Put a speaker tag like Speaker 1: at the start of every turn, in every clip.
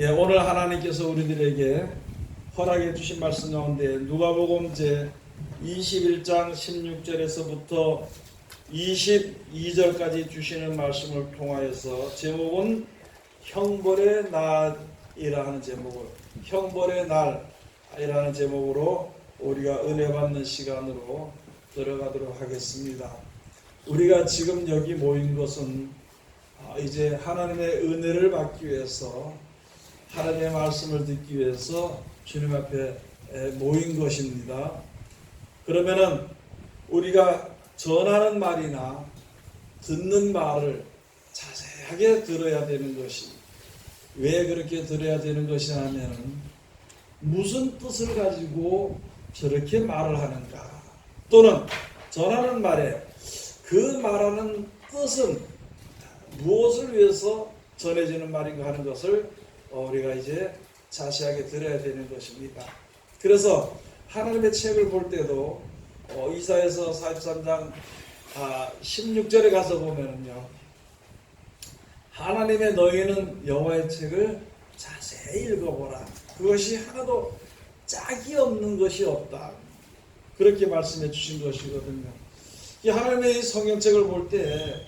Speaker 1: 오늘 하나님께서 우리들에게 허락해 주신 말씀 가운데 누가복음 제 21장 16절에서부터 22절까지 주시는 말씀을 통하여서 제목은 형벌의 날이라는 형벌의 날이라는 제목으로 우리가 은혜 받는 시간으로 들어가도록 하겠습니다. 우리가 지금 여기 모인 것은 이제 하나님의 은혜를 받기 위해서, 하나님의 말씀을 듣기 위해서 주님 앞에 모인 것입니다. 그러면은 우리가 전하는 말이나 듣는 말을 자세하게 들어야 되는 것이, 왜 그렇게 들어야 되는 것이냐 하면은 무슨 뜻을 가지고 저렇게 말을 하는가, 또는 전하는 말에 그 말하는 뜻은 무엇을 위해서 전해지는 말인가 하는 것을 우리가 이제 자세하게 들어야 되는 것입니다. 그래서 하나님의 책을 볼 때도 이사야서 43장 16절에 가서 보면은요, 하나님의 너희는 여호와의 책을 자세히 읽어보라. 그것이 하나도 짝이 없는 것이 없다. 그렇게 말씀해 주신 것이거든요. 이 하나님의 성경책을 볼 때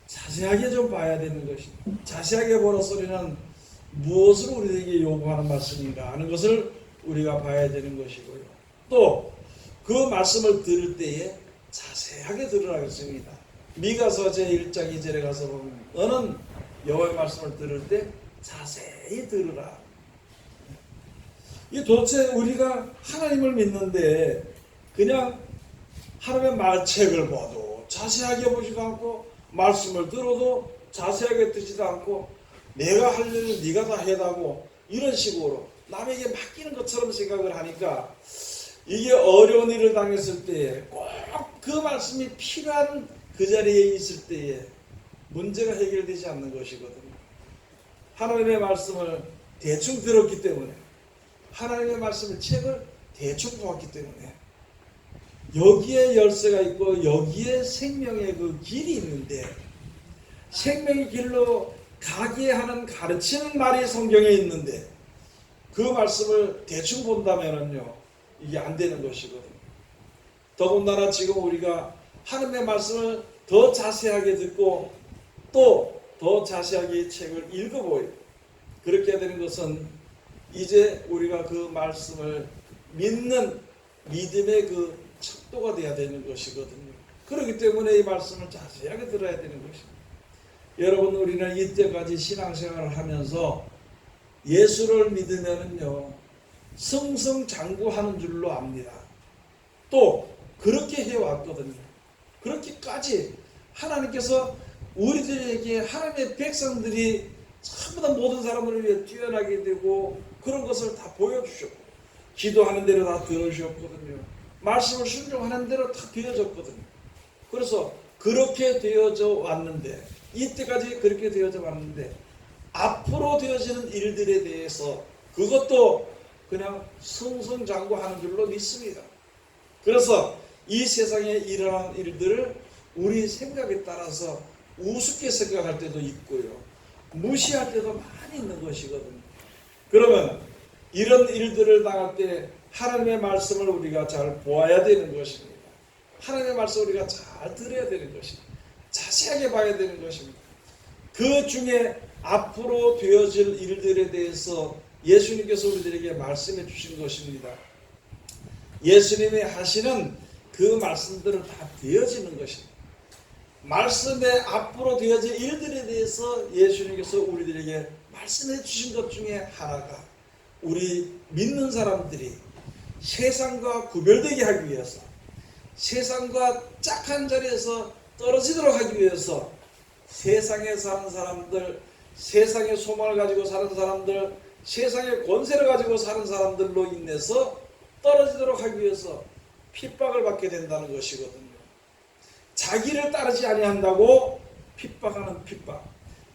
Speaker 1: 자세하게 좀 봐야 되는 것입니다. 자세하게 보라 소리는 무엇을 우리에게 요구하는 말씀인가 하는 것을 우리가 봐야 되는 것이고요. 또 그 말씀을 들을 때에 자세하게 들으라 했습니다. 미가서 제1장 2절에 가서 보면 너는 여호와의 말씀을 들을 때 자세히 들으라. 이 도대체 우리가 하나님을 믿는데 그냥 하나님의 말책을 봐도 자세하게 보지도 않고, 말씀을 들어도 자세하게 듣지도 않고, 내가 할 일을 네가 다 해다고 이런 식으로 남에게 맡기는 것처럼 생각을 하니까 이게 어려운 일을 당했을 때에 꼭 그 말씀이 필요한 그 자리에 있을 때에 문제가 해결되지 않는 것이거든요. 하나님의 말씀을 대충 들었기 때문에, 하나님의 말씀을 책을 대충 보았기 때문에 여기에 열쇠가 있고 여기에 생명의 그 길이 있는데, 생명의 길로 가게 하는 가르치는 말이 성경에 있는데 그 말씀을 대충 본다면은요, 이게 안 되는 것이거든요. 더군다나 지금 우리가 하나님의 말씀을 더 자세하게 듣고 또 더 자세하게 이 책을 읽어보여, 그렇게 되는 것은 이제 우리가 그 말씀을 믿는 믿음의 그 척도가 되어야 되는 것이거든요. 그렇기 때문에 이 말씀을 자세하게 들어야 되는 것입니다. 여러분, 우리는 이때까지 신앙생활을 하면서 예수를 믿으면은요, 승승장구하는 줄로 압니다. 또 그렇게 해왔거든요. 그렇게까지 하나님께서 우리들에게, 하나님의 백성들이 전부 다 모든 사람을 위해 뛰어나게 되고 그런 것을 다 보여주셨고, 기도하는 대로 다 들어주셨거든요. 말씀을 순종하는 대로 다 되어졌거든요. 그래서 그렇게 되어져 왔는데, 이때까지 그렇게 되어져 왔는데, 앞으로 되어지는 일들에 대해서 그것도 그냥 승승장구하는 줄로 믿습니다. 그래서 이 세상에 일어난 일들을 우리 생각에 따라서 우습게 생각할 때도 있고요, 무시할 때도 많이 있는 것이거든요. 그러면 이런 일들을 당할 때 하나님의 말씀을 우리가 잘 보아야 되는 것입니다. 하나님의 말씀을 우리가 잘 들어야 되는 것입니다. 자세하게 봐야 되는 것입니다. 그 중에 앞으로 되어질 일들에 대해서 예수님께서 우리들에게 말씀해 주신 것입니다. 예수님이 하시는 그 말씀들은 다 되어지는 것입니다. 말씀에 앞으로 되어질 일들에 대해서 예수님께서 우리들에게 말씀해 주신 것 중에 하나가, 우리 믿는 사람들이 세상과 구별되게 하기 위해서, 세상과 짝한 자리에서 떨어지도록 하기 위해서, 세상에 사는 사람들, 세상의 소망을 가지고 사는 사람들, 세상의 권세를 가지고 사는 사람들로 인해서 떨어지도록 하기 위해서 핍박을 받게 된다는 것이거든요. 자기를 따르지 아니한다고 핍박하는 핍박,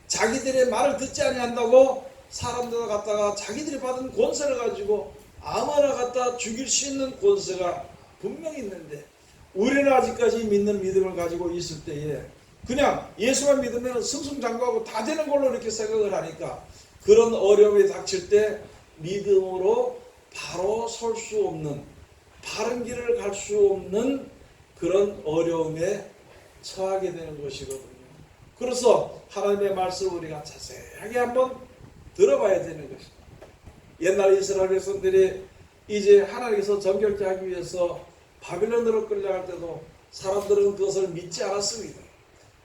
Speaker 1: 자기들의 말을 듣지 아니한다고 사람들 갖다가 자기들이 받은 권세를 가지고 아무나 갖다 죽일 수 있는 권세가 분명히 있는데, 우리는 아직까지 믿는 믿음을 가지고 있을 때에 그냥 예수만 믿으면 승승장구하고 다 되는 걸로 이렇게 생각을 하니까 그런 어려움이 닥칠 때 믿음으로 바로 설 수 없는, 바른 길을 갈 수 없는 그런 어려움에 처하게 되는 것이거든요. 그래서 하나님의 말씀을 우리가 자세하게 한번 들어봐야 되는 것입니다. 옛날 이스라엘 백성들이 이제 하나님께서 정결케 하기 위해서 바빌론으로 끌려갈 때도 사람들은 그것을 믿지 않았습니다.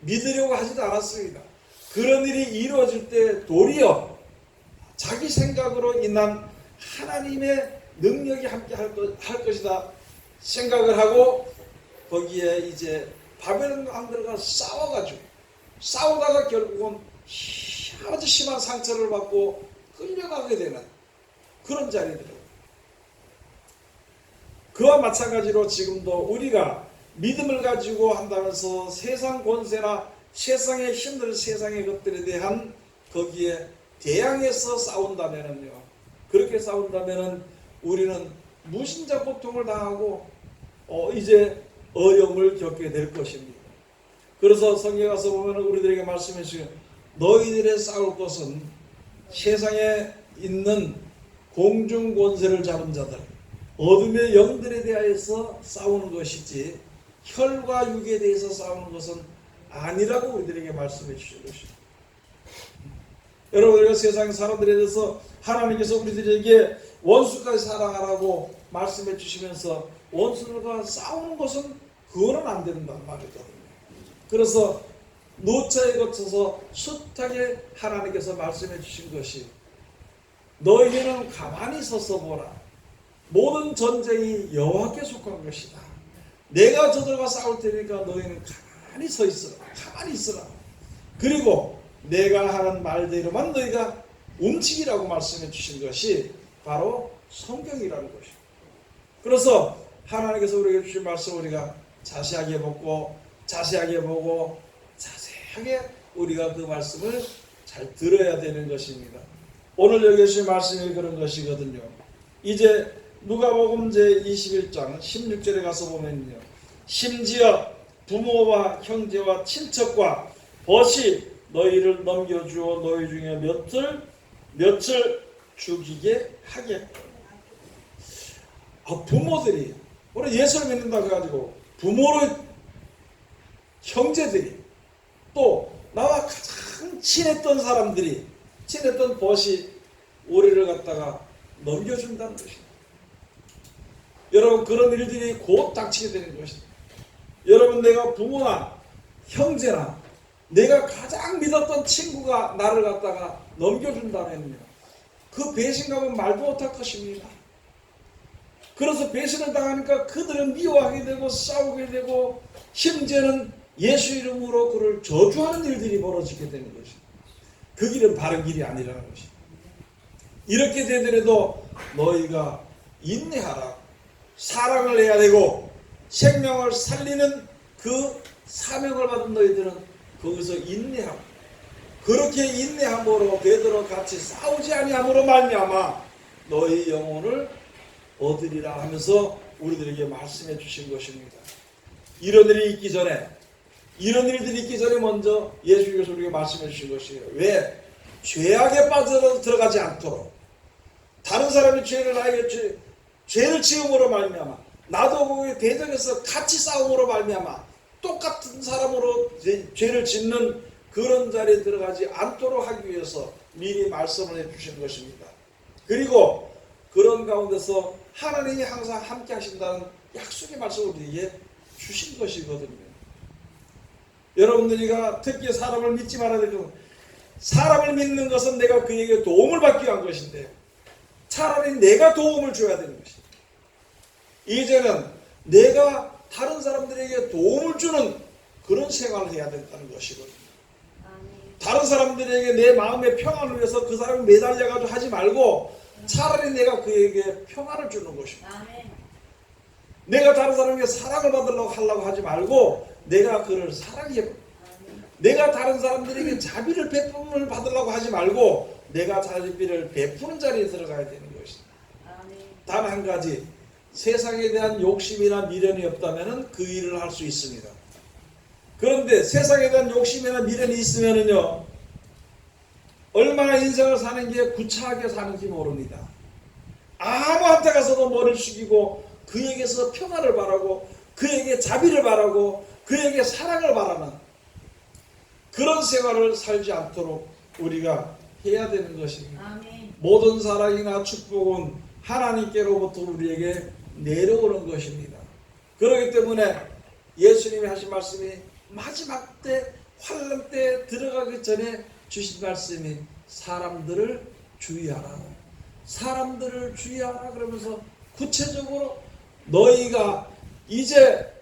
Speaker 1: 믿으려고 하지도 않았습니다. 그런 일이 이루어질 때 도리어 자기 생각으로 인한 하나님의 능력이 함께 할 것이다 생각을 하고 거기에 이제 바벨론 왕들과 싸우다가 결국은 아주 심한 상처를 받고 끌려가게 되는 그런 자리들이에요. 그와 마찬가지로 지금도 우리가 믿음을 가지고 한다면서 세상 권세나 세상의 힘들, 세상의 것들에 대한 거기에 대항해서 싸운다면은요, 그렇게 싸운다면은 우리는 무신자 고통을 당하고 이제 어려움을 겪게 될 것입니다. 그래서 성경에 가서 보면 우리들에게 말씀해 주시고 너희들의 싸울 것은 세상에 있는 공중 권세를 잡은 자들, 어둠의 영들에 대하여서 싸우는 것이지 혈과 육에 대해서 싸우는 것은 아니라고 우리들에게 말씀해 주신 것입니다. 여러분, 우리가 세상 사람들에 대해서 하나님께서 우리들에게 원수까지 사랑하라고 말씀해 주시면서 원수들과 싸우는 것은 그거는 안 된다는 말이거든요. 그래서 노차에 거쳐서 숱하게 하나님께서 말씀해 주신 것이 너희는 가만히 서서 보라. 모든 전쟁이 여호와께 속한 것이다. 내가 저들과 싸울 테니까 너희는 가만히 서 있으라. 가만히 있으라. 그리고 내가 하는 말대로만 너희가 움직이라고 말씀해 주신 것이 바로 성경이라는 것입니다. 그래서 하나님께서 우리에게 주신 말씀 우리가 자세하게 보고 자세하게 우리가 그 말씀을 잘 들어야 되는 것입니다. 오늘 여기 주신 말씀이 그런 것이거든요. 이제 누가복음 제21장 16절에 가서 보면요, 심지어 부모와 형제와 친척과 벗이 너희를 넘겨주어 너희 중에 몇을 죽이게 하겠고. 부모들이 우리 예수를 믿는다고 해가지고 부모로 형제들이 또 나와 가장 친했던 사람들이 친했던 벗이 우리를 갖다가 넘겨준다는 것입니다. 여러분, 그런 일들이 곧 닥치게 되는 것입니다. 여러분, 내가 부모나 형제나 내가 가장 믿었던 친구가 나를 갖다가 넘겨준다면요, 그 배신감은 말도 못할 것입니다. 그래서 배신을 당하니까 그들은 미워하게 되고 싸우게 되고 심지어는 예수 이름으로 그를 저주하는 일들이 벌어지게 되는 것입니다. 그 길은 바른 길이 아니라는 것입니다. 이렇게 되더라도 너희가 인내하라. 사랑을 해야 되고 생명을 살리는 그 사명을 받은 너희들은 거기서 인내하고, 그렇게 인내함으로 베드로 같이 싸우지 아니함으로 말미암아 너희 영혼을 얻으리라 하면서 우리들에게 말씀해 주신 것입니다. 이런 일이 있기 전에, 이런 일들이 있기 전에 먼저 예수님께서 우리에게 말씀해 주신 것이에요. 왜? 죄악에 빠져 들어가지 않도록, 다른 사람이 죄를 지음으로 말미암아 나도 거기에 대적해서 같이 싸움으로 말미암아 똑같은 사람으로 죄를 짓는 그런 자리에 들어가지 않도록 하기 위해서 미리 말씀을 해주신 것입니다. 그리고 그런 가운데서 하나님이 항상 함께 하신다는 약속의 말씀을 우리에게 주신 것이거든요. 여러분들이가 특히 사람을 믿지 말아야 되고, 사람을 믿는 것은 내가 그에게 도움을 받기 위한 것인데 차라리 내가 도움을 줘야 되는 것입니다. 이제는 내가 다른 사람들에게 도움을 주는 그런 생활을 해야 된다는 것이거든요. 다른 사람들에게 내 마음의 평안을 위해서 그 사람이 매달려가지고 하지 말고 차라리 내가 그에게 평안을 주는 것입니다. 내가 다른 사람에게 사랑을 받으려고 하려고 하지 말고 내가 그를 사랑해. 내가 다른 사람들에게 자비를 베품을 받으려고 하지 말고 내가 자비를 베푸는 자리에 들어가야 되는 것입니다. 단 한 가지, 세상에 대한 욕심이나 미련이 없다면 그 일을 할 수 있습니다. 그런데 세상에 대한 욕심이나 미련이 있으면은요, 얼마나 인생을 사는 게 구차하게 사는지 모릅니다. 아무한테 가서도 머리를 숙이고 그에게서 평화를 바라고 그에게 자비를 바라고 그에게 사랑을 바라는 그런 생활을 살지 않도록 우리가 해야 되는 것입니다.
Speaker 2: 아멘.
Speaker 1: 모든 사랑이나 축복은 하나님께로부터 우리에게 내려오는 것입니다. 그렇기 때문에 예수님이 하신 말씀이 마지막 때 환란 때 들어가기 전에 주신 말씀이 사람들을 주의하라. 사람들을 주의하라 그러면서 구체적으로 너희가 이제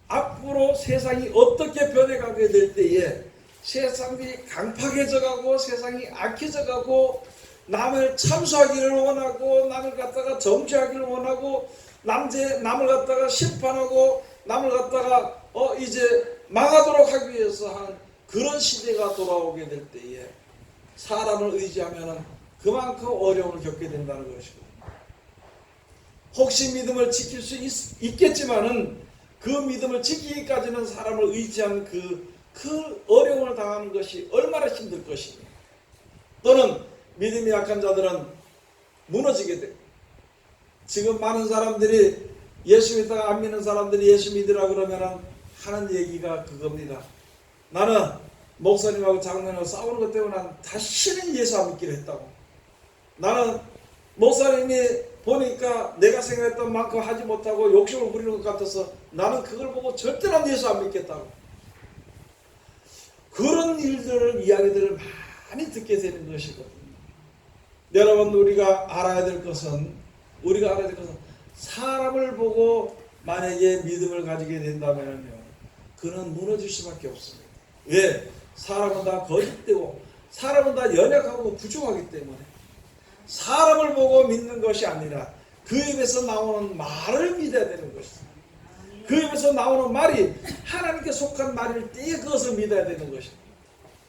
Speaker 1: 앞으로 세상이 어떻게 변해가게 될 때에 세상이 강팍해져 가고 세상이 악해져 가고 남을 참수하기를 원하고 남을 갖다가 정죄하기를 원하고 남을 갖다가 심판하고 남을 갖다가 이제 망하도록 하기 위해서 한 그런 시대가 돌아오게 될 때에 사람을 의지하면 그만큼 어려움을 겪게 된다는 것이고 혹시 믿음을 지킬 수 있겠지만은 그 믿음을 지키기까지는 사람을 의지한 그 어려움을 당하는 것이 얼마나 힘들 것이며 또는 믿음이 약한 자들은 무너지게 돼. 지금 많은 사람들이 예수 믿다가 안 믿는 사람들이 예수 믿으라 그러면 하는 얘기가 그겁니다. 나는 목사님하고 장로님하고 싸우는 것 때문에 난 다시는 예수 안 믿기로 했다고. 나는 목사님이 보니까 내가 생각했던 만큼 하지 못하고 욕심을 부리는 것 같아서 나는 그걸 보고 절대 난 예수 안 믿겠다고. 그런 일들을 이야기들을 많이 듣게 되는 것이거든요. 여러분 우리가 알아야 될 것은 사람을 보고 만약에 믿음을 가지게 된다면요 그는 무너질 수밖에 없습니다. 왜? 사람은 다 거짓되고 사람은 다 연약하고 부족하기 때문에 사람을 보고 믿는 것이 아니라 그 입에서 나오는 말을 믿어야 되는 것입니다. 그 입에서 나오는 말이 하나님께 속한 말일 때에 그것을 믿어야 되는 것입니다.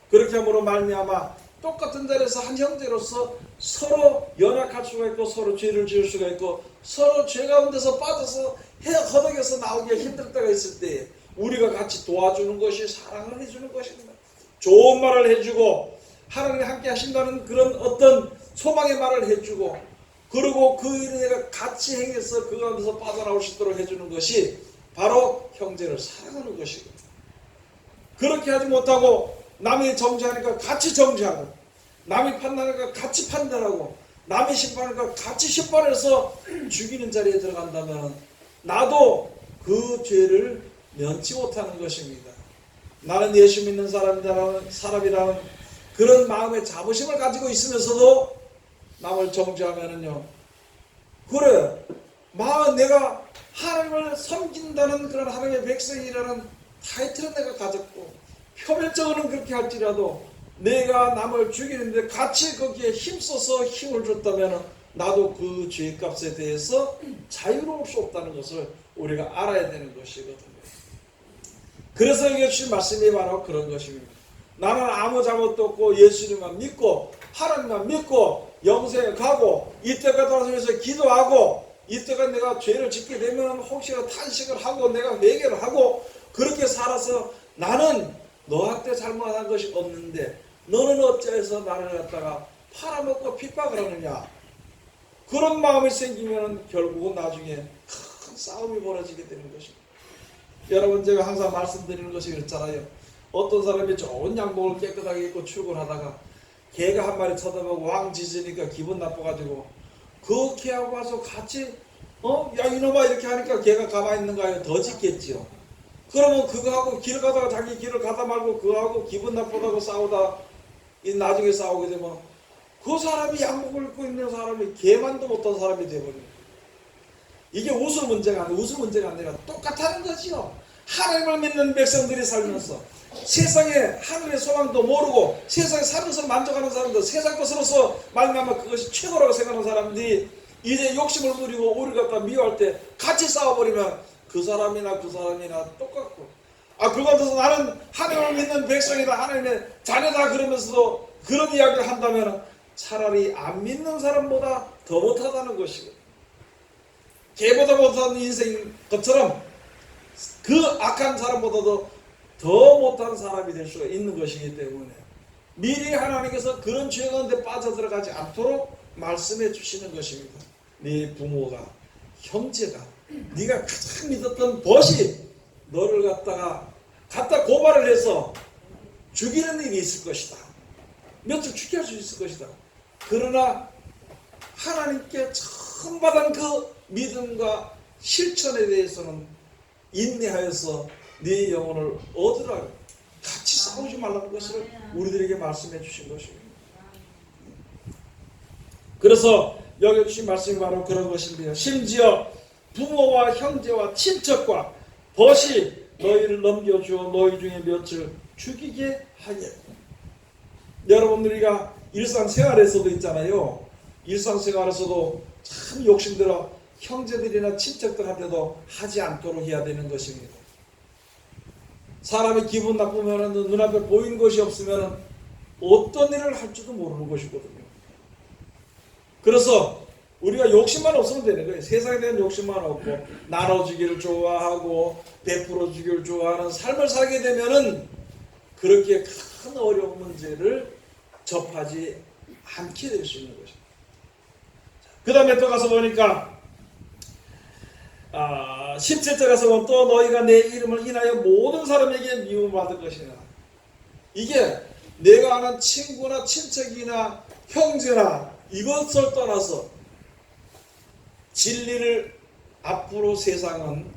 Speaker 1: 그렇게 함으로 말미암아 똑같은 자리에서 한 형제로서 서로 연약할 수가 있고 서로 죄를 지을 수가 있고 서로 죄 가운데서 빠져서 허덕여서 나오기가 힘들 때가 있을 때 우리가 같이 도와주는 것이 사랑을 해주는 것입니다. 좋은 말을 해주고 하나님이 함께 하신다는 그런 어떤 소망의 말을 해주고 그리고 그 일을 내가 같이 행해서 그 가운데서 빠져나올 수 있도록 해주는 것이 바로 형제를 사랑하는 것이고 그렇게 하지 못하고 남이 정죄하니까 같이 정죄하고 남이 판단하니까 같이 판단하고 남이 심판하니까 같이 심판해서 죽이는 자리에 들어간다면 나도 그 죄를 면치 못하는 것입니다. 나는 예수 믿는 사람이라는 그런 마음의 자부심을 가지고 있으면서도 남을 정죄하면은요 그래 내가 하나님을 섬긴다는 그런 하나님의 백성이라는 타이틀은 내가 가졌고 표면적으로는 그렇게 할지라도 내가 남을 죽이는데 같이 거기에 힘써서 힘을 줬다면 나도 그 죄값에 대해서 자유로울 수 없다는 것을 우리가 알아야 되는 것이거든요. 그래서 여기 주신 말씀이 바로 그런 것입니다. 나는 아무 잘못도 없고 예수님만 믿고 하나님만 믿고 영생에 가고 이때가 돌아서면서 기도하고 이때가 내가 죄를 짓게 되면 혹시나 탄식을 하고 내가 회개를 하고 그렇게 살아서 나는 너한테 잘못한 것이 없는데 너는 어찌해서 나를 갖다가 팔아먹고 핍박을 하느냐 그런 마음이 생기면 결국은 나중에 큰 싸움이 벌어지게 되는 것입니다. 여러분 제가 항상 말씀드리는 것이 그렇잖아요. 어떤 사람이 좋은 양복을 깨끗하게 입고 출근하다가 개가 한 마리 쳐다보고 왕 짖으니까 기분 나빠가지고 그 개하고 와서 같이 야 이놈아 이렇게 하니까 개가 가만히 있는가 더 짖겠지요. 그러면 그거하고 길 가다가 자기 길을 가다 말고 그거하고 기분 나쁘다고 싸우다 나중에 싸우게 되면 그 사람이 양복을 입고 있는 사람이 개만도 못한 사람이 되거든요. 이게 웃을 문제가 아니라 똑같다는 거지요. 하나님을 믿는 백성들이 살면서 세상에 하늘의 소망도 모르고 세상에 살면서 만족하는 사람들 세상 것으로서 말미암아 그것이 최고라고 생각하는 사람들이 이제 욕심을 부리고 우리를 갖다 미워할 때 같이 싸워버리면 그 사람이나 똑같고 그것에서 나는 하나님을 믿는 백성이다 하나님의 자녀다 그러면서도 그런 이야기를 한다면 차라리 안 믿는 사람보다 더 못하다는 것이고 개보다 못한 인생인 것처럼 그 악한 사람보다도 더 못한 사람이 될 수가 있는 것이기 때문에 미리 하나님께서 그런 죄 가운데 빠져들어가지 않도록 말씀해 주시는 것입니다. 네 부모가, 형제가, 네가 가장 믿었던 벗이 너를 갖다 고발을 해서 죽이는 일이 있을 것이다. 며칠 죽게 할 수 있을 것이다. 그러나 하나님께 처음 받은 그 믿음과 실천에 대해서는 인내하여서 네 영혼을 얻으라. 같이 싸우지 말라는 것을 우리들에게 말씀해 주신 것입니다. 그래서 여기 주신 말씀이 바로 그런 것입니다. 심지어 부모와 형제와 친척과 벗이 너희를 넘겨주어 너희 중에 몇을 죽이게 하게. 여러분, 우리가 일상생활에서도 있잖아요. 일상생활에서도 참 욕심들어 형제들이나 친척들한테도 하지 않도록 해야 되는 것입니다. 사람이 기분 나쁘면 눈앞에 보이는 것이 없으면 어떤 일을 할지도 모르는 것이거든요. 그래서 우리가 욕심만 없으면 되는 거예요. 세상에 대한 욕심만 없고 나눠주기를 좋아하고 베풀어 주기를 좋아하는 삶을 살게 되면은 그렇게 큰 어려운 문제를 접하지 않게 될 수 있는 것입니다. 그 다음에 또 가서 보니까 17절 가서 보면 또 너희가 내 이름을 인하여 모든 사람에게 미움을 받을 것이냐. 이게 내가 아는 친구나 친척이나 형제나 이것을 떠나서 진리를 앞으로 세상은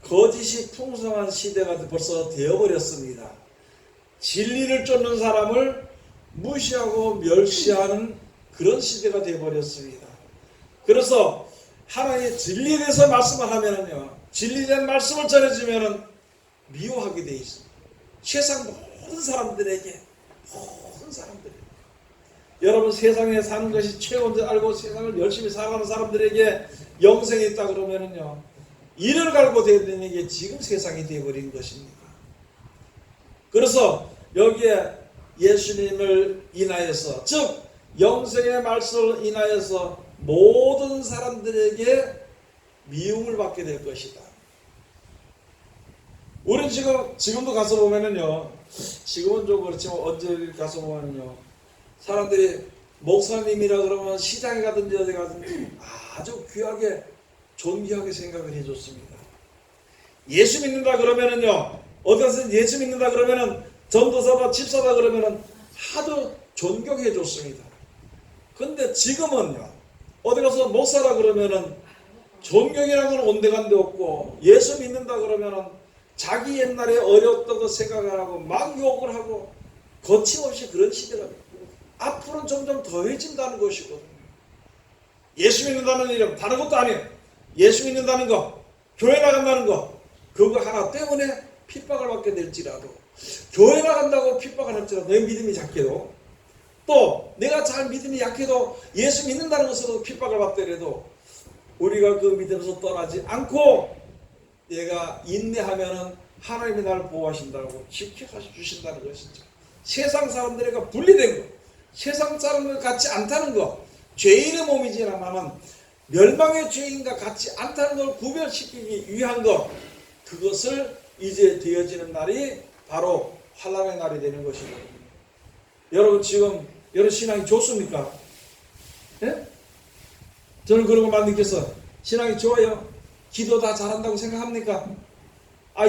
Speaker 1: 거짓이 풍성한 시대가 벌써 되어버렸습니다. 진리를 쫓는 사람을 무시하고 멸시하는 그런 시대가 되어버렸습니다. 그래서 하나님의 진리에 대해서 말씀을 하면은요, 진리된 말씀을 전해주면은 미워하게 되어 있습니다. 세상 모든 사람들에게, 여러분 세상에 사는 것이 최고인 줄 알고 세상을 열심히 살아가는 사람들에게 영생이 있다 그러면은요, 이를 갈고 되는 게 지금 세상이 되어버린 것입니다. 그래서 여기에 예수님을 인하여서, 즉 영생의 말씀을 인하여서 모든 사람들에게 미움을 받게 될 것이다. 우리는 지금도 가서 보면은요, 지금은 좀 그렇지만 언제 가서 보면은요, 사람들이 목사님이라 그러면 시장에 가든지 어디 가든지 아주 귀하게 존귀하게 생각을 해줬습니다. 예수 믿는다 그러면은요, 어디 가서 예수 믿는다 그러면은 전도사다 집사다 그러면은 하도 존경해 줬습니다. 근데 지금은요, 어디 가서 목사라 그러면은 존경이라는 건 온데간데 없고, 예수 믿는다 그러면은 자기 옛날에 어려웠던 거 생각을 하고 막 욕을 하고 거침없이 그런 시대가 앞으로는 점점 더해진다는 것이거든요. 예수 믿는다는 일은 다른 것도 아니에요. 예수 믿는다는 거, 교회 나간다는 거, 그거 하나 때문에 핍박을 받게 될지라도, 교회 나간다고 핍박을 할지라도 내 믿음이 작게도, 또 내가 잘 믿음이 약해도 예수 믿는다는 것으로 핍박을 받더라도 우리가 그 믿음에서 떠나지 않고 내가 인내하면은 하나님이 나를 보호하신다고 지켜주신다는 것이죠. 세상 사람들과 분리된 것, 세상 사람들 같지 않다는 것, 죄인의 몸이지만 멸망의 죄인과 같이 않다는 걸 구별시키기 위한 것, 그것을 이제 되어지는 날이 바로 환난의 날이 되는 것이거든요. 여러분 지금 여러분 신앙이 좋습니까? 예? 저는 그런 것만 느껴서 신앙이 좋아요? 기도 다 잘한다고 생각합니까?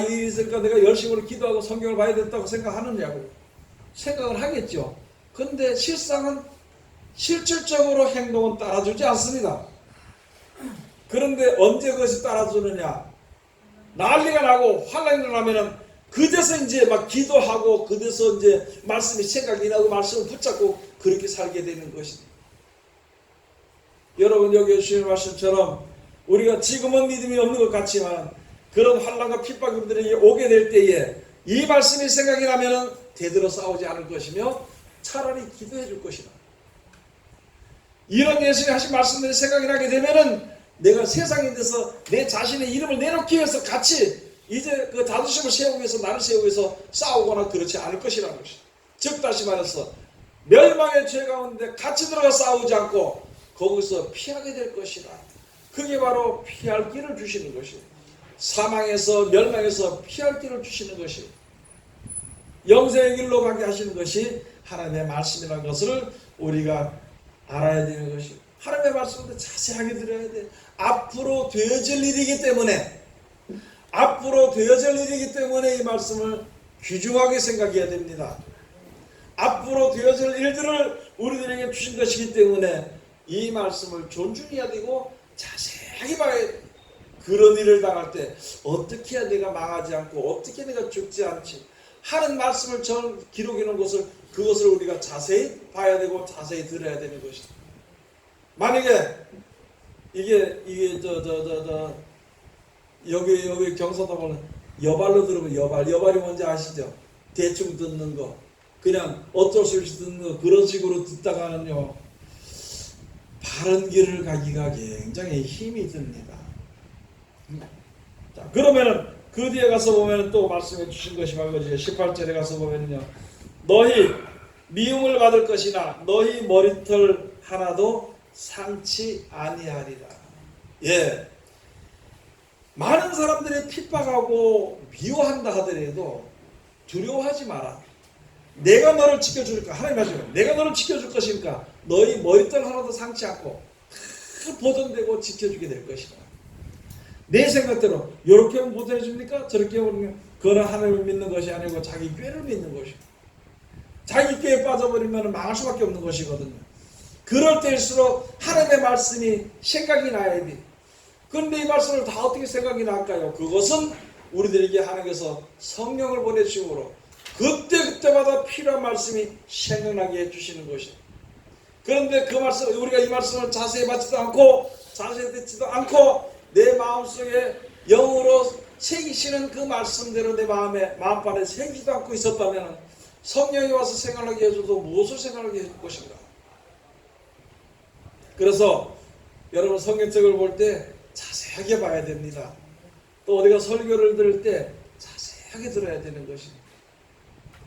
Speaker 1: 일이 있으니까 내가 열심히 기도하고 성경을 봐야 된다고 생각하느냐고 생각을 하겠죠. 근데 실질적으로 행동은 따라주지 않습니다. 그런데 언제 그것이 따라주느냐? 난리가 나고 환란이 나면은 그제서 이제 막 기도하고 그제서 이제 말씀이 생각이 나고 말씀을 붙잡고 그렇게 살게 되는 것입니다. 여러분 여기 주신 말씀처럼 우리가 지금은 믿음이 없는 것 같지만 그런 환란과 핍박들에게 오게 될 때에 이 말씀이 생각이 나면은 되들어 싸우지 않을 것이며 차라리 기도해 줄 것이다. 이런 예수님이 하신 말씀들이 생각이 나게 되면은 내가 세상에 대해서 내 자신의 이름을 내놓기 위해서 같이 이제 그 자존심을 세우기 위해서 나를 세우기 위해서 싸우거나 그렇지 않을 것이라는 것이다. 즉 다시 말해서 멸망의 죄 가운데 같이 들어가 싸우지 않고 거기서 피하게 될 것이다. 그게 바로 피할 길을 주시는 것이에요. 사망에서 멸망에서 피할 길을 주시는 것이에요. 영생의 길로 가게 하시는 것이 하나님의 말씀이라는 것을 우리가 알아야 되는 것이, 하나님의 말씀을 자세하게 들어야 돼. 앞으로 되어질 일이기 때문에, 앞으로 되어질 일이기 때문에 이 말씀을 귀중하게 생각해야 됩니다. 앞으로 되어질 일들을 우리들에게 주신 것이기 때문에 이 말씀을 존중해야 되고 자세하게 봐야 돼. 그런 일을 당할 때 어떻게 해야 내가 망하지 않고 어떻게 내가 죽지 않지 하는 말씀을 기록해 놓은 것을, 그것을 우리가 자세히 봐야 되고 자세히 들어야 되는 것이다. 만약에 여기 경서도 보면 여발로 들으면 여발이 뭔지 아시죠? 대충 듣는 거, 그냥 어쩔 수 없이 듣는 거, 그런 식으로 듣다가는요 바른 길을 가기가 굉장히 힘이 듭니다. 자, 그러면은 그 뒤에 가서 보면은 또 말씀해 주신 것이 바로 18절에 가서 보면요, 너희 미움을 받을 것이나 너희 머리털 하나도 상치 아니하리라. 예, 많은 사람들이 핍박하고 미워한다 하더라도 두려워하지 마라. 내가 너를 지켜줄까? 하나님 말씀에 내가 너를 지켜줄 것이니까 너희 머리털 하나도 상치 않고 다 보존되고 지켜주게 될 것이다. 내 생각대로 이렇게 하면 보존해줍니까? 저렇게 하면 그거는 하나님을 믿는 것이 아니고 자기 꾀를 믿는 것이고, 자기 꾀에 빠져버리면 망할 수밖에 없는 것이거든요. 그럴 때일수록 하나님의 말씀이 생각이 나야 돼. 그런데 이 말씀을 다 어떻게 생각이 날까요? 그것은 우리들에게 하나님께서 성령을 보내주심으로 그때그때마다 필요한 말씀이 생각나게 해주시는 것이에요. 그런데 그 말씀, 우리가 이 말씀을 자세히 받지도 않고 자세히 듣지도 않고 내 마음속에 영으로 새기시는 그 말씀대로 내 마음판에 새기지도 않고 있었다면 성령이 와서 생각나게 해줘도 무엇을 생각나게 해줄 것인가? 그래서 여러분 성경책을 볼 때 자세하게 봐야 됩니다. 또 우리가 설교를 들을 때 자세하게 들어야 되는 것입니다.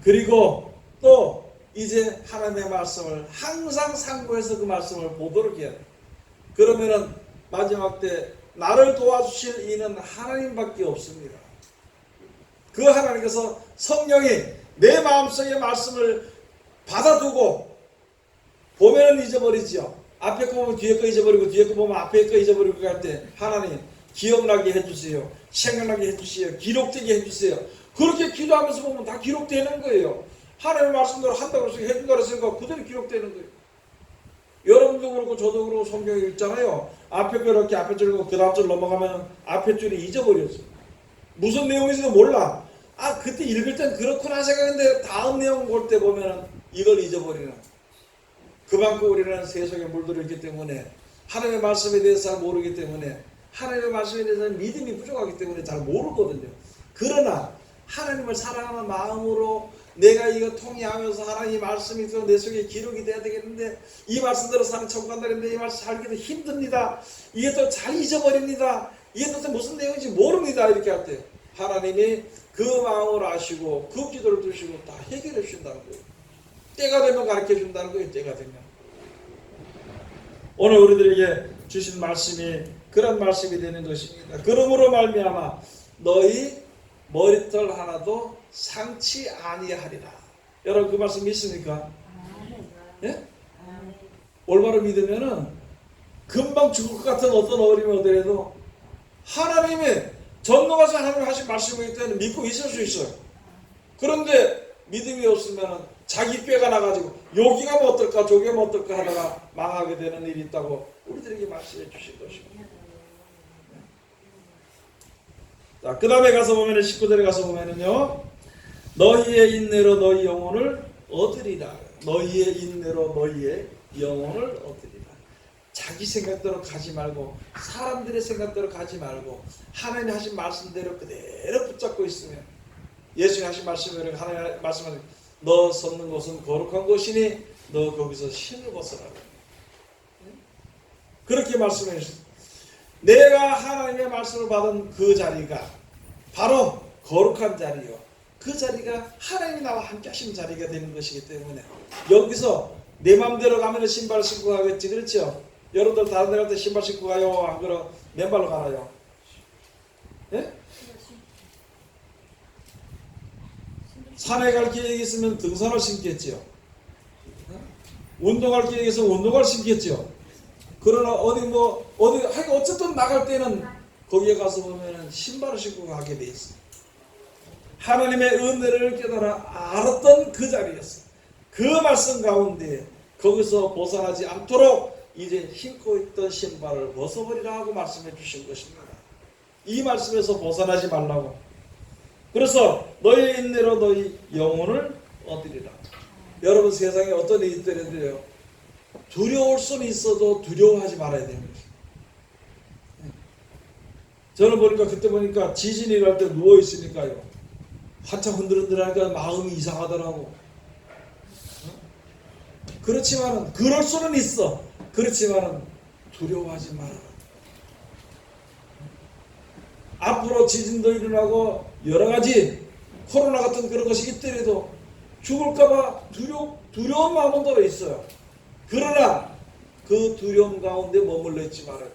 Speaker 1: 그리고 또 이제 하나님의 말씀을 항상 상고해서 그 말씀을 보도록 해야 돼요. 그러면은 마지막 때 나를 도와주실 이는 하나님밖에 없습니다. 그 하나님께서 성령이 내 마음속의 말씀을 받아두고 보면은 잊어버리지요. 앞에 거 보면 뒤에 거 잊어버리고 뒤에 거 보면 앞에 거 잊어버리고 할 때 하나님 기억나게 해주세요. 생각나게 해주세요. 기록되게 해주세요. 그렇게 기도하면서 보면 다 기록되는 거예요. 하나님의 말씀대로 한다고 해서 해준다고 했으니까 그대로 기록되는 거예요. 여러분도 그렇고 저도 그렇고 성경에 읽잖아요. 앞에 거 이렇게 앞에 줄 읽고 그 다음 줄 넘어가면 앞에 줄이 잊어버렸어요. 무슨 내용인지도 몰라. 아, 그때 읽을 땐 그렇구나 생각했는데 다음 내용 볼 때 보면 이걸 잊어버리는. 그만큼 우리는 세상에 물들어 있기 때문에 하나님의 말씀에 대해서 잘 모르기 때문에 하나님의 말씀에 대해서는 믿음이 부족하기 때문에 잘 모르거든요. 그러나 하나님을 사랑하는 마음으로 내가 이거 통해하면서 하나님의 말씀이 내 속에 기록이 돼야 되겠는데 이 말씀대로 사는 천국 간다는데 이 말씀 살기도 힘듭니다. 이게 또 잘 잊어버립니다. 이게 또 무슨 내용인지 모릅니다. 이렇게 할 때 하나님이 그 마음을 아시고 그 기도를 들으시고 다 해결해 주신다는 거예요. 때가 되면 가르쳐 준다는 거예요. 때가 되면. 오늘 우리들에게 주신 말씀이 그런 말씀이 되는 것입니다. 그러므로 말미암아 너희 머리털 하나도 상치 아니하리라. 여러분 그 말씀 믿습니까? 예? 올바로 믿으면은 금방 죽을 것 같은 어떤 어려움이 오더라도 하나님이 전능하신 하나님이 하신 말씀이기 때문에 믿고 있을 수 있어요. 그런데 믿음이 없으면은 자기 꾀가 나가지고 여기 가면 어떨까 저기 가면 어떨까 하다가 망하게 되는 일이 있다고 우리들에게 말씀해 주신 것입니다. 자, 그 다음에 가서 보면은 19절에 가서 보면은요, 너희의 인내로 너희 영혼을 얻으리라. 너희의 인내로 너희의 영혼을 얻으리라. 자기 생각대로 가지 말고 사람들의 생각대로 가지 말고 하나님이 하신 말씀대로 그대로 붙잡고 있으면 예수님 하신 말씀대로 하나님 말씀하신 너 섰는 곳은 거룩한 곳이니 너 거기서 신을 벗어라. 그렇게 말씀해 주셨습니다. 내가 하나님의 말씀을 받은 그 자리가 바로 거룩한 자리요. 그 자리가 하나님이 나와 함께 하시는 자리가 되는 것이기 때문에 여기서 내 마음대로 가면 신발 신고 가겠지. 그렇죠? 여러분들 다른 데 갈 때 신발 신고 가요? 안 그럼 맨발로 가나요? 예? 산에 갈 계획이 있으면 등산을 신겠지요. 운동할 기회에서 운동할 수 있겠죠. 그러나 하여간 어쨌든 나갈 때는 거기에 가서 보면은 신발을 신고 가게 돼 있어. 하나님의 은혜를 깨달아 알았던 그 자리였어. 그 말씀 가운데 거기서 벗어나지 않도록 이제 신고 있던 신발을 벗어버리라 하고 말씀해 주신 것입니다. 이 말씀에서 벗어나지 말라고. 그래서 너희의 인내로 너희 영혼을 얻으리라. 여러분, 세상에 어떤 일이 있더라도요, 두려울 수는 있어도 두려워하지 말아야 되는 거죠. 저는 그때 보니까 지진이 날 때 누워 있으니까요, 한참 흔들흔들하니까 마음이 이상하더라고. 그렇지만은 그럴 수는 있어. 그렇지만은 두려워하지 말아라. 앞으로 지진도 일어나고 여러 가지 코로나 같은 그런 것이 있더라도 죽을까봐 두려운 마음은 들어 있어요. 그러나 그 두려움 가운데 머물러 있지 말아요.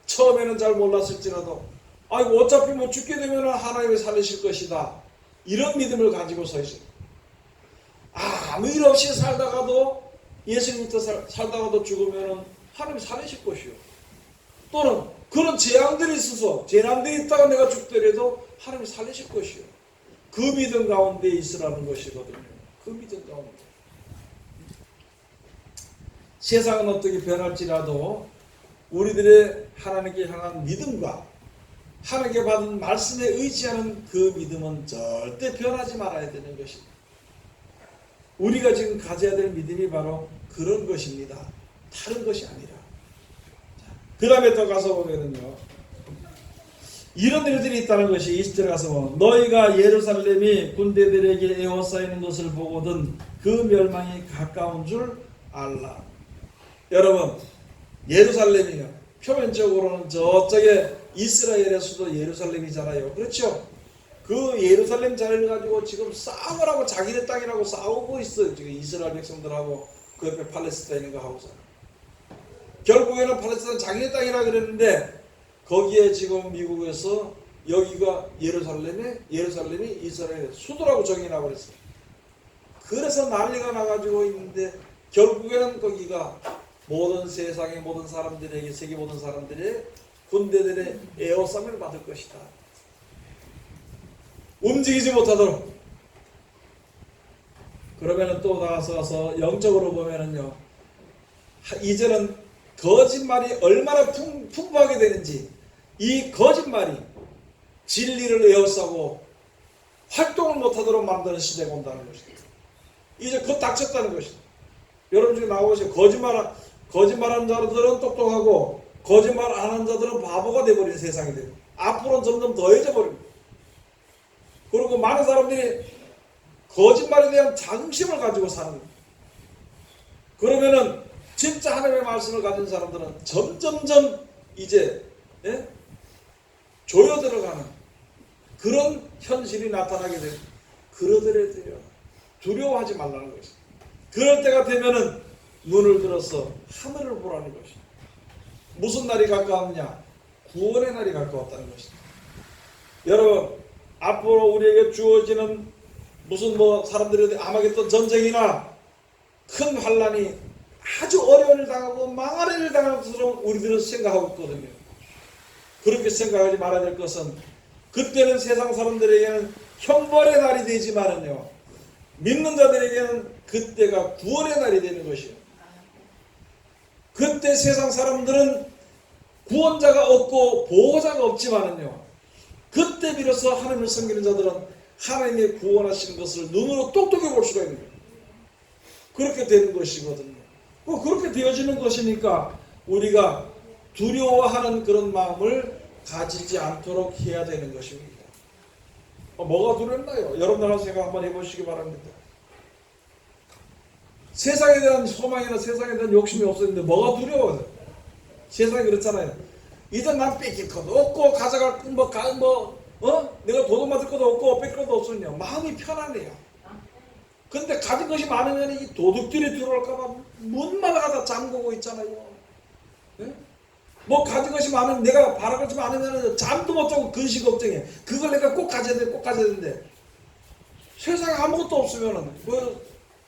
Speaker 1: 처음에는 잘 몰랐을지라도 아이고 어차피 죽게 되면 하나님이 살리실 것이다, 이런 믿음을 가지고 서 있어요. 아무 일 없이 살다가도, 예수님 밑에 살다가도 죽으면 하나님이 살리실 것이요. 또는 그런 재앙들이 있어서, 재난들이 있다가 내가 죽더라도 하나님이 살리실 것이요. 그 믿음 가운데 있으라는 것이거든요. 그 믿음 가운데. 세상은 어떻게 변할지라도 우리들의 하나님께 향한 믿음과 하나님께 받은 말씀에 의지하는 그 믿음은 절대 변하지 말아야 되는 것입니다. 우리가 지금 가져야 될 믿음이 바로 그런 것입니다. 다른 것이 아니라. 그 다음에 또 가서 보면은요, 이런 일들이 있다는 것이 20절에 가서 보면, 너희가 예루살렘이 군대들에게 에워싸이는 것을 보거든 그 멸망이 가까운 줄 알라. 여러분, 예루살렘이요, 표면적으로는 저쪽에 이스라엘의 수도 예루살렘이잖아요. 그렇죠? 그 예루살렘 자리를 가지고 지금 싸움을 하고 자기네 땅이라고 싸우고 있어요. 지금 이스라엘 백성들하고 그 옆에 팔레스타인인가 하고서. 결국에는 팔레스타인 자기네 땅이라 그랬는데 거기에 지금 미국에서 여기가 예루살렘이 이스라엘의 수도라고 정의나 버렸어요. 그래서 난리가 나가지고 있는데 결국에는 거기가 모든 세상의 모든 사람들에게, 세계 모든 사람들의 군대들의 에워싸움을 받을 것이다. 움직이지 못하도록. 그러면은 또 나가서 영적으로 보면은요, 이제는 거짓말이 얼마나 풍부하게 되는지, 이 거짓말이 진리를 에워싸고 활동을 못하도록 만드는 시대가 온다는 것이다. 이제 곧 닥쳤다는 것이다. 여러분 중에 나오시죠. 거짓말하는 자들은 똑똑하고 거짓말 안 하는 자들은 바보가 되어버리는 세상이 돼요. 앞으로는 점점 더해져 버립니다. 그리고 많은 사람들이 거짓말에 대한 자긍심을 가지고 사는 거예요. 그러면은 진짜 하나님의 말씀을 가진 사람들은 점점점 이제 조여 들어가는 그런 현실이 나타나게 돼요. 그러더라도요, 두려워하지 말라는 것이죠. 그럴 때가 되면은 눈을 들어서 하늘을 보라는 것이죠. 무슨 날이 가까웠냐? 구원의 날이 가까웠다는 것이죠. 여러분, 앞으로 우리에게 주어지는 무슨 사람들에 아마겟돈 전쟁이나 큰 환란이 아주 어려운 일 당하고 망할 일 당할 것으로 우리들은 생각하고 있거든요. 그렇게 생각하지 말아야 될 것은, 그때는 세상 사람들에게는 형벌의 날이 되지만은요, 믿는 자들에게는 그때가 구원의 날이 되는 것이에요. 그때 세상 사람들은 구원자가 없고 보호자가 없지만은요, 그때 비로소 하나님을 섬기는 자들은 하나님의 구원하시는 것을 눈으로 똑똑히 볼 수가 있는 거예요. 그렇게 되는 것이거든요. 그렇게 되어지는 것이니까 우리가 두려워하는 그런 마음을 가지지 않도록 해야 되는 것입니다. 뭐가 두렵나요? 여러분 하나 생각 한번 해보시기 바랍니다. 세상에 대한 소망이나 세상에 대한 욕심이 없었는데 뭐가 두려워요? 세상이 그렇잖아요. 이제 난 뺏길 것도 없고 가져갈 내가 도둑맞을 것도 없고 뺏길 것도 없으면요, 마음이 편하네요. 근데 가진 것이 많으면 이 도둑들이 들어올까봐 문마다 갖다 잠그고 있잖아요. 네? 가진 것이 많으면, 내가 바랄 것이 많으면 잠도 못 자고 근심 걱정해. 그걸 내가 꼭 가져야 돼, 꼭 가져야 되는데 세상에 아무것도 없으면은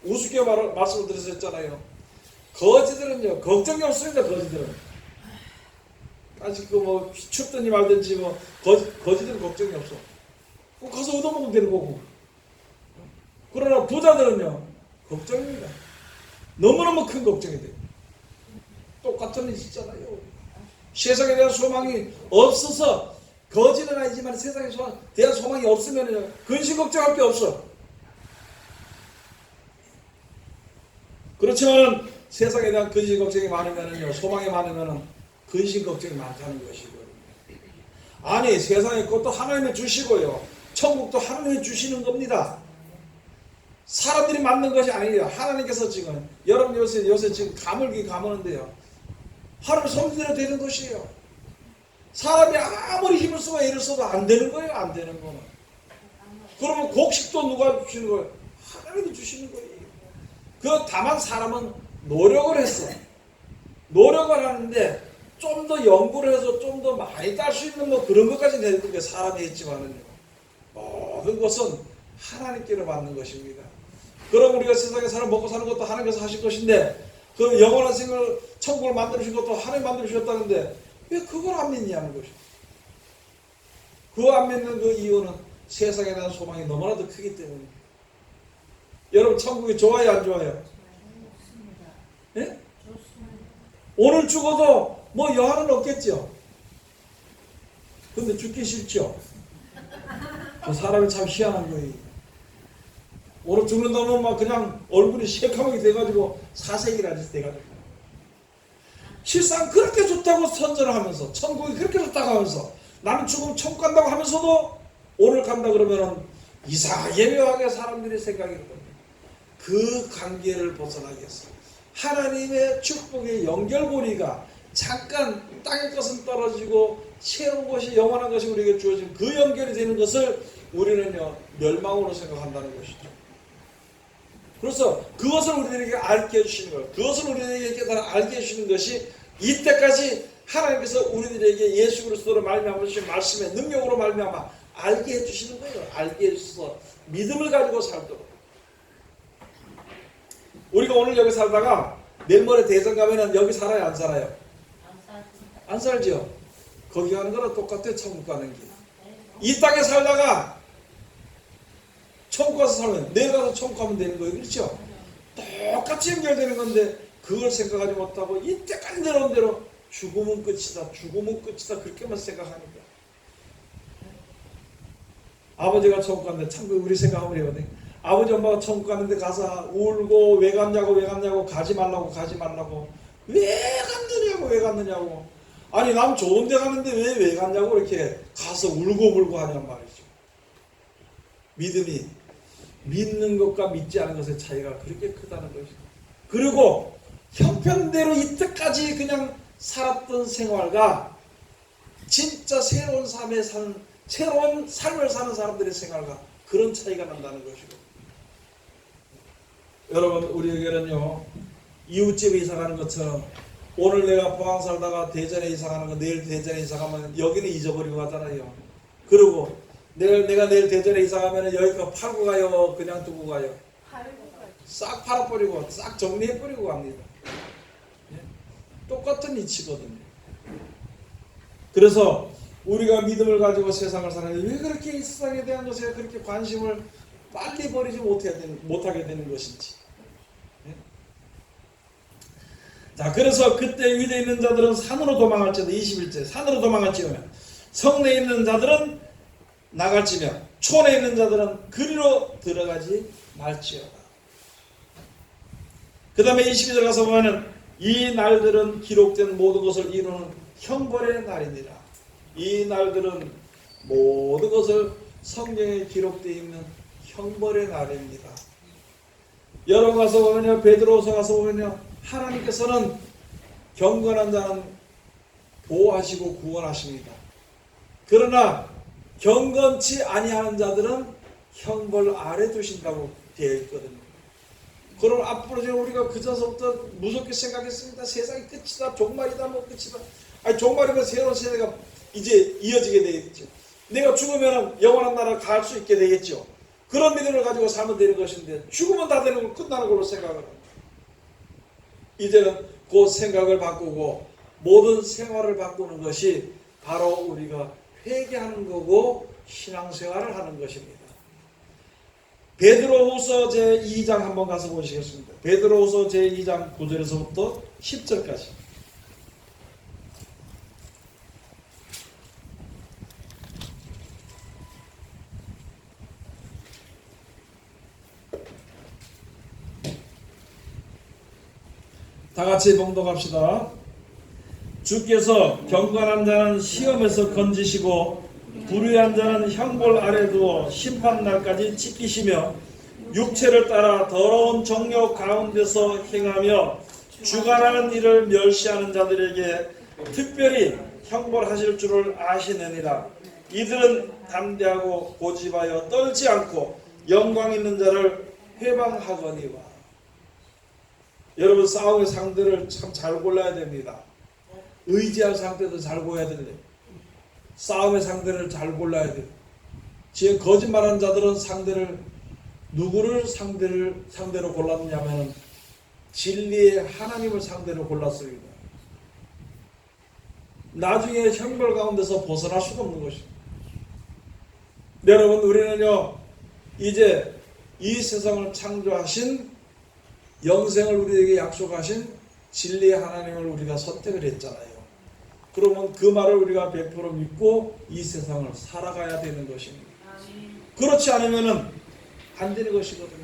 Speaker 1: 우습게 말씀을 드렸었잖아요. 거지들은요 걱정이 없습니다. 거지들은 아직 뭐 춥든지 말든지 뭐 거지들은 걱정이 없어. 꼭 가서 얻어먹으면 되는 거고. 그러나 부자들은요 걱정입니다. 너무너무 큰 걱정이 돼요. 똑같은 일이 있잖아요. 세상에 대한 소망이 없어서 거지는 아니지만 세상에 대한 소망이 없으면 근심 걱정할 게 없어. 그렇지만 세상에 대한 근심 걱정이 많으면요 소망이 많으면 근심 걱정이 많다는 것이고요. 아니 세상에 그것도 하나님이 주시고요 천국도 하나님이 주시는 겁니다. 사람들이 만든 것이 아니에요. 하나님께서 지금 여러분 요새 지금 가물기 가무는데요 하나님 손대로 되는 것이에요. 사람이 아무리 힘을 쓰고 애를 써도 안 되는 거예요. 안 되는 거는. 그러면 곡식도 누가 주시는 거예요? 하나님이 주시는 거예요. 다만 사람은 노력을 했어. 노력을 하는데 좀 더 연구를 해서 좀 더 많이 딸 수 있는 뭐 그런 것까지 되는 게 사람이 했지만은요. 모든 것은 하나님께로 받는 것입니다. 그럼 우리가 세상에 사람 먹고 사는 것도 하나님께서 하실 것인데 그 영원한 생을 천국을 만들어주신 것도 하나님 만들어주셨다는데 왜 그걸 안 믿냐는 것이죠. 그거 안 믿는 그 이유는 세상에 대한 소망이 너무나도 크기 때문입니다. 여러분 천국이 좋아요 안 좋아요? 예? 오늘 죽어도 뭐 여한은 없겠죠. 근데 죽기 싫죠. 그 사람이 참 희한한 거예요. 오늘 죽는다면 막 그냥 얼굴이 새카맣게 돼가지고 사색이라지 돼가지고 실상 그렇게 좋다고 선전을 하면서 천국이 그렇게 좋다고 하면서 나는 죽으면 천국 간다고 하면서도 오늘 간다 그러면 이상하게 묘하게 사람들이 생각이 겁니다. 그 관계를 벗어나기 위해서 하나님의 축복의 연결고리가 잠깐 땅의 것은 떨어지고 새로운 것이 영원한 것이 우리에게 주어진 그 연결이 되는 것을 우리는요 멸망으로 생각한다는 것이죠. 그래서 그것을 우리에게 알게 해주시는 거예요. 그것을 우리에게 깨달아 알게 해주시는 것이 이때까지 하나님께서 우리들에게 예수 그리스도로 말미암아 주신 말씀의 능력으로 말미암아 알게 해주시는 거예요. 알게 해주셔서 믿음을 가지고 살도록. 우리가 오늘 여기 살다가 내일 모레 대전 가면은 여기 살아요 안 살아요? 안 살죠. 거기 가는 거랑 똑같아요. 천국 가는 길. 이 땅에 살다가 천국 가서 살면 내일 가서 천국 가면 되는 거예요. 그렇죠? 똑같이 연결되는 건데 그걸 생각하지 못하고 이때까지 내려온 대로 죽으면 끝이다. 죽으면 끝이다. 그렇게만 생각하니까. 아버지가 천국 갔는데 참 우리 생각하면 이러거든요. 아버지 엄마가 천국 가는데 가서 울고 왜 갔냐고 가지 말라고 왜 갔느냐고 아니 남 좋은 데 가는데 왜 갔냐고 이렇게 가서 울고 불고 하냔 말이죠. 믿음이 믿는 것과 믿지 않은 것의 차이가 그렇게 크다는 것이죠. 그리고 형편대로 이때까지 그냥 살았던 생활과 진짜 새로운 삶을 사는 사람들의 생활과 그런 차이가 난다는 것이고 여러분 우리에게는요 이웃집에 이사가는 것처럼 오늘 내가 포항 살다가 대전에 이사가는 거 내일 대전에 이사가면 여기는 잊어버리고 가잖아요. 그리고 내가 내일 대전에 이사가면 여기 거 팔고 가요 그냥 두고 가요? 싹 팔아버리고 싹 정리해버리고 갑니다. 똑같은 이치거든요. 그래서 우리가 믿음을 가지고 세상을 사는데 왜 그렇게 이 세상에 대한 것에 그렇게 관심을 빨리 버리지 못하게 되는 것인지. 자, 그래서 그때 위대에 있는 자들은 산으로 도망할지어다. 21절 산으로 도망할지며 성내에 있는 자들은 나갈지며 촌에 있는 자들은 그리로 들어가지 말지어다. 그 다음에 22절 가서 보면 이 날들은 기록된 모든 것을 이루는 형벌의 날이니라. 이 날들은 모든 것을 성경에 기록되어 있는 형벌의 날입니다. 여러분 가서 보면요, 베드로서 가서 보면요, 하나님께서는 경건한 자는 보호하시고 구원하십니다. 그러나 경건치 아니하는 자들은 형벌 아래 두신다고 되어 있거든요. 그럼 앞으로 지금 우리가 그저서부터 무섭게 생각했습니다. 세상이 끝이다, 종말이다, 뭐 끝이다. 아니 종말이면 새로운 세대가 이제 이어지게 되겠죠. 내가 죽으면 영원한 나라 갈 수 있게 되겠죠. 그런 믿음을 가지고 살면 되는 것인데 죽으면 다 되는 걸 끝나는 걸로 생각을 합니다. 이제는 그 생각을 바꾸고 모든 생활을 바꾸는 것이 바로 우리가 회개하는 거고 신앙생활을 하는 것입니다. 베드로후서 제2장 한번 가서 보시겠습니다. 베드로후서 제2장 9절에서부터 10절까지. 다 같이 봉독합시다. 주께서 경건한 자는 시험에서 건지시고 불의한 자는 형벌 아래 두어 심판날까지 지키시며 육체를 따라 더러운 정욕 가운데서 행하며 주관하는 일을 멸시하는 자들에게 특별히 형벌하실 줄을 아시느니라. 이들은 담대하고 고집하여 떨지 않고 영광 있는 자를 회방하거니와. 여러분, 싸움의 상대를 참 잘 골라야 됩니다. 의지할 상대도 잘 골라야 돼요. 싸움의 상대를 잘 골라야 돼요. 지금 거짓말하는 자들은 누구를 상대로 골랐느냐면 진리의 하나님을 상대로 골랐습니다. 나중에 형벌 가운데서 벗어날 수가 없는 것입니다. 여러분, 우리는요 이제 이 세상을 창조하신 영생을 우리에게 약속하신 진리의 하나님을 우리가 선택을 했잖아요. 그러면 그 말을 우리가 100% 믿고 이 세상을 살아가야 되는 것입니다. 그렇지 않으면 안 되는 것이거든요.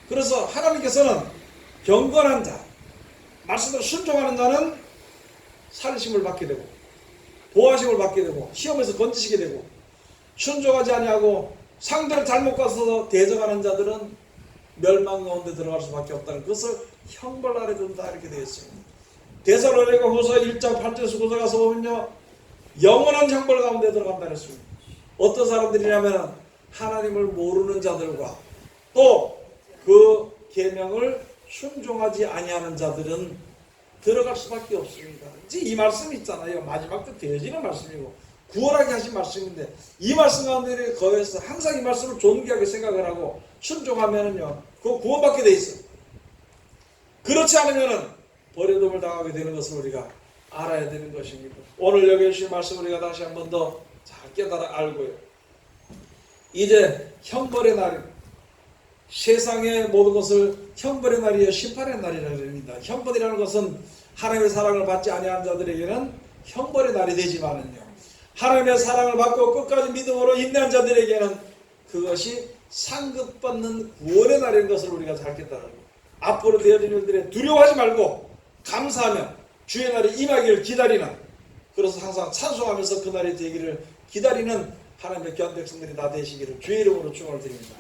Speaker 1: 그래서 하나님께서는 경건한 자, 말씀대로 순종하는 자는 살리심을 받게 되고 보호하심을 받게 되고 시험에서 건지시게 되고, 순종하지 아니하고 상대를 잘못 가서 대적하는 자들은 멸망 가운데 들어갈 수밖에 없다는 것을 형벌 아래 둔다 이렇게 되어 있습니다. 데살로니가 후서 1장 8절에서 9절 가서 보면요 영원한 형벌 가운데 들어간다 그랬습니다. 어떤 사람들이냐면 하나님을 모르는 자들과 또 그 계명을 순종하지 아니하는 자들은 들어갈 수밖에 없습니다. 이제 이 말씀이 있잖아요. 마지막 때 되어지는 말씀이고 구원하게 하신 말씀인데 이 말씀 가운데 거기에서 항상 이 말씀을 존귀하게 생각을 하고 순종하면은요 그거 구원받게 돼 있어요. 그렇지 않으면은 버려둠을 당하게 되는 것을 우리가 알아야 되는 것입니다. 오늘 여기 주신 말씀 우리가 다시 한 번 더 잘 깨달아 알고요. 이제 형벌의 날, 세상의 모든 것을 형벌의 날이요 심판의 날이라고 합니다. 형벌이라는 것은 하나님의 사랑을 받지 아니한 자들에게는 형벌의 날이 되지만은요 하나님의 사랑을 받고 끝까지 믿음으로 인내한 자들에게는 그것이 상급받는 구원의 날인 것을 우리가 잘 깨달아요. 앞으로 되어진 일들에 두려워하지 말고 감사하며 주의 날이 임하기를 기다리는, 그래서 항상 찬송하면서 그 날이 되기를 기다리는 하나님의 귀한 백성들이 다 되시기를 주의 이름으로 축원을 드립니다.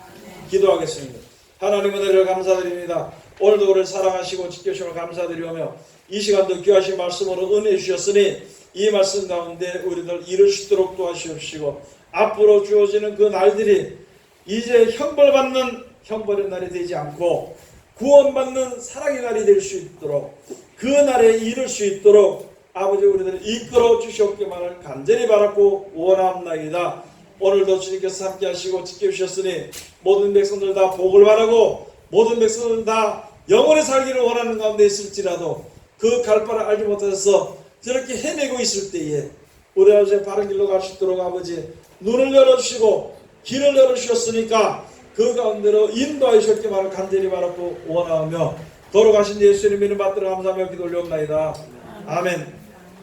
Speaker 1: 기도하겠습니다. 하나님의 은혜를 감사드립니다. 오늘도 우리를 사랑하시고 지켜주시며 감사드리며 이 시간도 귀하신 말씀으로 은혜 주셨으니 이 말씀 가운데 우리들 이룰 수 있도록 도와주시옵시고 앞으로 주어지는 그 날들이 이제 형벌받는 형벌의 날이 되지 않고 구원받는 사랑의 날이 될 수 있도록 그 날에 이룰 수 있도록 아버지 우리들을 이끌어 주시옵기만을 간절히 바라고 원합나이다. 오늘도 주님께서 함께 하시고 지켜주셨으니 모든 백성들 다 복을 바라고 모든 백성들 다 영원히 살기를 원하는 가운데 있을지라도 그 갈 바를 알지 못해서 저렇게 헤매고 있을 때에 우리 아버지 바른 길로 갈 수 있도록 아버지 눈을 열어주시고 길을 열어주셨으니까 그 가운데로 인도하여 주셨기만을 간절히 바라고 원하며 걸어가신 예수님 이름 받들어 감사하며 기도 올려옵나이다. 아멘.